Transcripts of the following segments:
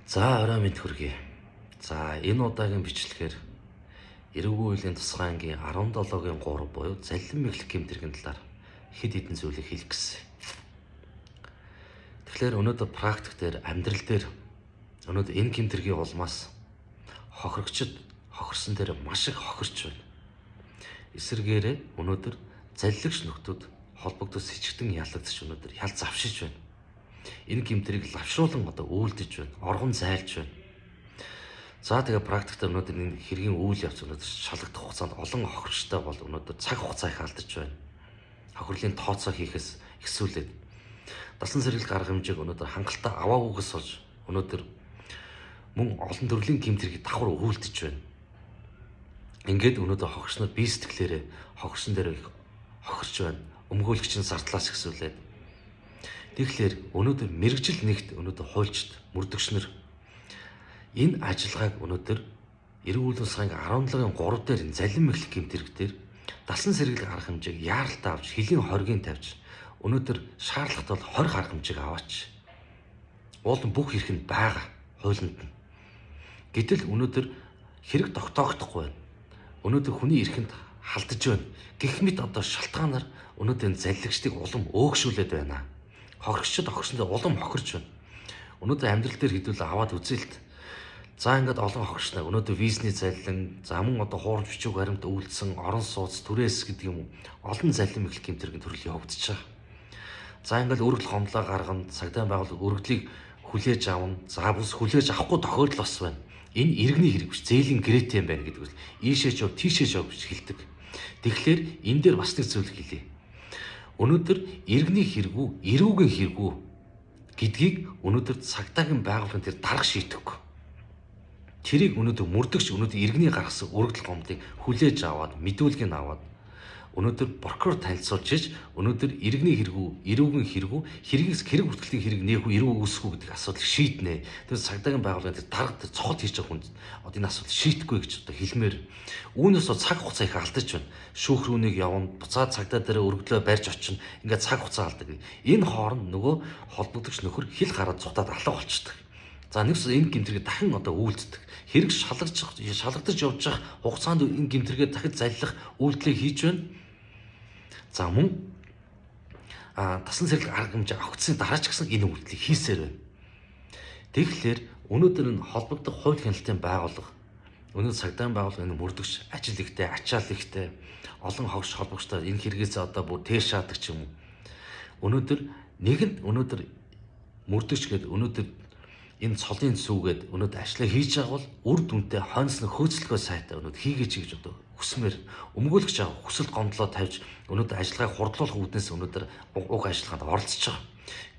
За орой мэд хүргэе. За энэ удаагийн бичлэгээр эрүүгийн үеийн тусгай ангийн 17-гийн 3 буюу заллин мэглэх гэмтэргийн талаар хэд хэдэн зүйлийг хэлэх гэсэн. Тэгэхээр өнөөдөр практик дээр амьдрал дээр өнөөдөр энэ гэмтэргийн улмаас хохирсон дээр маш их хохирч байна. Эсвэргээрээ өнөөдөр залливч нөхдүүд холбогдож сэжигтэн ялагдчих өнөөдөр хял завшиж байна. Энэ гэмтрийг лавшруулан үйлдэж байна. Оргон зайлж байна. За тэгээ практикт өнөөдөр энэ хэргийн үйл явц өнөөдөр шалгагдах хугацаанд олон хохирчтой бол өнөөдөр цаг хугацаа их алдаж байна. Хохирлын тооцоо хийхээс ихсүүлээд дасан сэргийлэх арга хэмжээг өнөөдөр хангалттай аваагүйгээс болж өнөөдөр мөн олон төрлийн гэмтрийг давхар үйлдэж байна. Ингээд өнөөдөр хохирч нар бие сэтгэлээрээ хохирсон дээр их хохирч байна. Өмгөөлөгчийн зардлаас ихсүүлээд тэгэхээр өнөөдөр мэрэгжил нэгт өнөөдөр хуульчд мөрдөгчнөр энэ ажиллагааг өнөөдөр эрүүл мэндийн 17-гийн 3 дээр энэ заллин мэглэх гэмтэрэг дээр дасан сэргийлэх арга хэмжээг яаралтай авч хөлийн хоргийг тавьж өнөөдөр шаардлагатай бол 20 арга хэмжээг аваач. Уул нь бүх эрх нь байгаа хуулинд нь. Гэтэл өнөөдөр хэрэг тогтоогдохгүй байна. Өнөөдөр хүний эрхэнд халдаж байна. Гэх мэт одоо шалтгаанаар өнөөдөр энэ залливчдыг улам өөгшүүлээд байна. Хохирчд хохирсондоо улам хохирч байна. Өнөөдөр амьдрал дээр хэдүүл аваад үзээлт. За ингээд олон хохирч нар өнөөдөр визний заллин, за мөн одоо хуурж бичиг баримт үйлдсэн, орон сууц, түрээс гэдэг юм уу. Олон заллин мэглэх гэмтэргийн төрөл явагдаж байгаа. За ингээд өргөл гомдлоо гаргана, цагдаа байгууллага өргөдлийг хүлээж авна. За бүс хүлээж авахгүй тохиолдол бас байна. Энэ иргэний хэрэг биш, зээлийн гэрээтэй юм байна гэдэг үл. Ийшээ ч яв, тийшээ ч яв гэж хэлдэг. Тэгэхээр энэ дээр бас нэг зүйл хэлье. Өнөөдөр иргэний хэрэгүү, эрүүгийн хэрэгүү гэдгийг өнөөдөр цагдаагийн байгууллагын тэр дарга шийдэхгүй. Тэрийг өнөөдөр мөрдөгч өнөөдөр иргэний гаргасан өргөдөл гомдлыг хүлээж аваад, мэдүүлгийг аваад өнөөдөр прокурор танилцуулж иж өнөөдөр иргэний хэрэгүү, эрүүгийн хэрэгүү, хэрэг бүртгэлийн хэрэг нэхүү, эрүү үүсэхгүй гэдэг асуудлыг шийднэ. Тэр цагдаагийн байгууллагын тэр дарга тэр цохол хийж байгаа хүн одоо энэ асуудал шийдэхгүй гэж одоо хэлмээр. Үүнээс цаг хугацаа их алдаж байна. Шүүх рүүнийг явна, буцаад цагдаа дээр өргөдлөө барьж очино. Ингээд цаг хугацаа алдаг. Энэ хооронд нөгөө холбогдогч нөхөр хил гараад цутаад алга болчихдог. За нэгс энэ гэмтрийг дахин одоо үйлддэг. Хэрэг шалгагдаж явж байгаа хугацаанд энэ гэмтрэгээ дахид заллах үйлдэлийг хийж байна. За мөн дасан сэргийлэх арга хэмжээ авахцсан дараа ч гэсэн энэ үйлдэлийг хийсээр байна. Тэгэхээр өнөөдөр энэ холбогдох хууль хяналтын байгууллага өнөөдөр цагдаагийн байгууллага энэ мөрдөгч ажил ихтэй, ачаал ихтэй олон хогш холбогчтой энэ хэрэгээс одоо бүр тээш шаадаг ч юм уу. Өнөөдөр нэгэнд өнөөдөр мөрдөгч гэдэг өнөөдөр энэ цолын зүгээд өнөөдөр ажлаа хийж байгаа бол үр дүнтэй хоньслон хөөцөлгөө сайтай өнөөдөр хийгээч гэж одоо хүсмээр өмгөөлөгч авах хүсэлт гомдлоо тавьж өнөөдөр ажиллагааг хурдлуулах үүднээс өнөөдөр уг ажиллагаанд оролцож байгаа.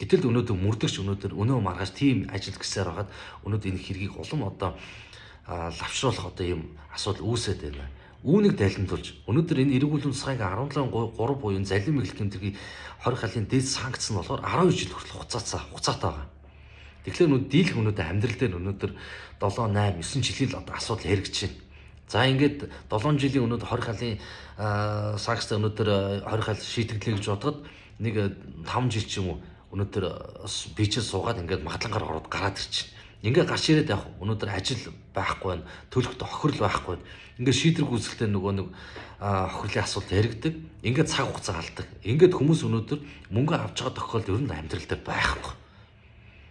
Гэтэл өнөөдөр мөрдөгч өнөөдөр өнөө маргааш тийм ажил гэсээр хагаад өнөөдөр энэ хэргийг улам одоо лавшруулах одоо юм асуудал үүсээд байна. Үүнийг дайлимтуулж өнөөдөр энэ эрүүл мэндийн цагийн 17-3 буюу энэ заллин мэглэх гэмтэргийн 20 халын дэд санкц нь болохоор 12 жил хүртэл хугацаатай байгаа. Тэгэхээр дийлэх өнөөдөр амьдрал дээр өнөөдөр 7, 8, 9 жилийн одоо асуудал хэрэгжиж байна. За ингээд 7 жилийн өнөөдөр 20 халын сакстай өнөөдөр 20 хал шийтгэлээ гэж бодоход нэг 5 жил ч юм уу өнөөдөр бичээ суугаад ингээд магадлангаар ороод гараад ирчихнэ. Ингээд гарч ирээд явах өнөөдөр ажил байхгүй байна. Төлөвт хохирол байхгүй байна. Ингээд шийдрэг үүсэлтэй нөгөө нэг хохирлын асуудал яригдаг. Ингээд цаг хугацаа алдаг. Ингээд хүмүүс өнөөдөр мөнгө авч байгаа тохиолдол ер нь амьдрал дээр байхгүй.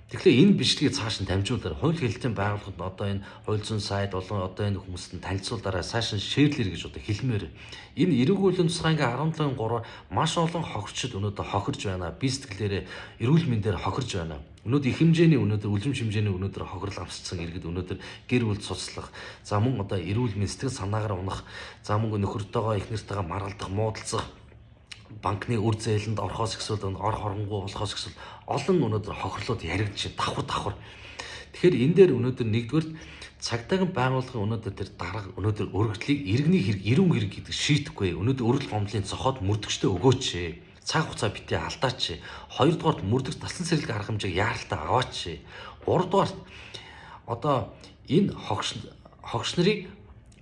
Тэгэхээр энэ бичлэгийг цааш нь дамжуулаар хууль хэлтийн байгууллагад одоо энэ хууль зүйн сайд болон одоо энэ хүмүүст нь танилцуулаараа цааш нь шеэрлэр гэж одоо хэлмээр. Энэ эрүүл мэндийн тусгай ангийн 17-3 маш олон хохирчд өнөөдөр хохирж байна. Бие сэтгэлээрээ эрүүл мэндээр хохирж байна. Өнөөдөр их хэмжээний өнөөдөр үлэмж хэмжээний өнөөдөр хохирол авчсан иргэд өнөөдөр гэр бүл цуцлах, за мөн одоо эрүүл мэнд сэтгэл санаагаар унах, за мөн нөхөртөөгөө их нэртэйгээ маргалдах, муудалцах, банкны үр зээлэнд орохоос ихсүүл ор хоронгуй болохоос ихсүүл олон өнөөдөр хохирлууд яригдж давхар. Тэгэхээр энэ дээр өнөөдөр нэгдүгээр цагдаагийн байгууллагын өнөөдөр тэр дарга өнөөдөр өргөдлийг иргэний хэрэг, эрүүн хэрэг гэдэг шийдэхгүй. Өнөөдөр өргөл гомдлын цохоод мөрдөгчтэй өгөөч. Цаг хугацаа битээ алдаач. Хоёрдугаарт мөрдөгч дасан сэргийлэх арга хэмжээг яаралтай аваач. Гуравдугаарт одоо энэ хогш нарыг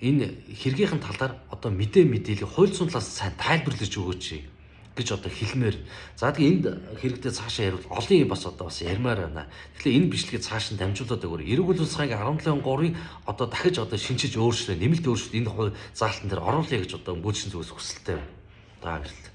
энэ хэргийнхэн талаар одоо мэдээлэл хууль зүйн талаас сайн тайлбарлаж өгөөч. гэж одоо хэлмээр. За тэгээ энд хэрэгтэй цаашаа ярил олон юм бас одоо бас ярмаар байна. Тэгэхээр энэ бичлэгийг цааш нь дамжуулаад өгөр. Эрүүг үл усхайг 17-3-ыг одоо дахиж одоо шинжиж өөрчлөө, нэмэлт өөрчлөлт энэ заалтан дээр оруулъя гэж одоо өнгөөчсөн зүгээс хүсэлтэй байна. За баярлалаа.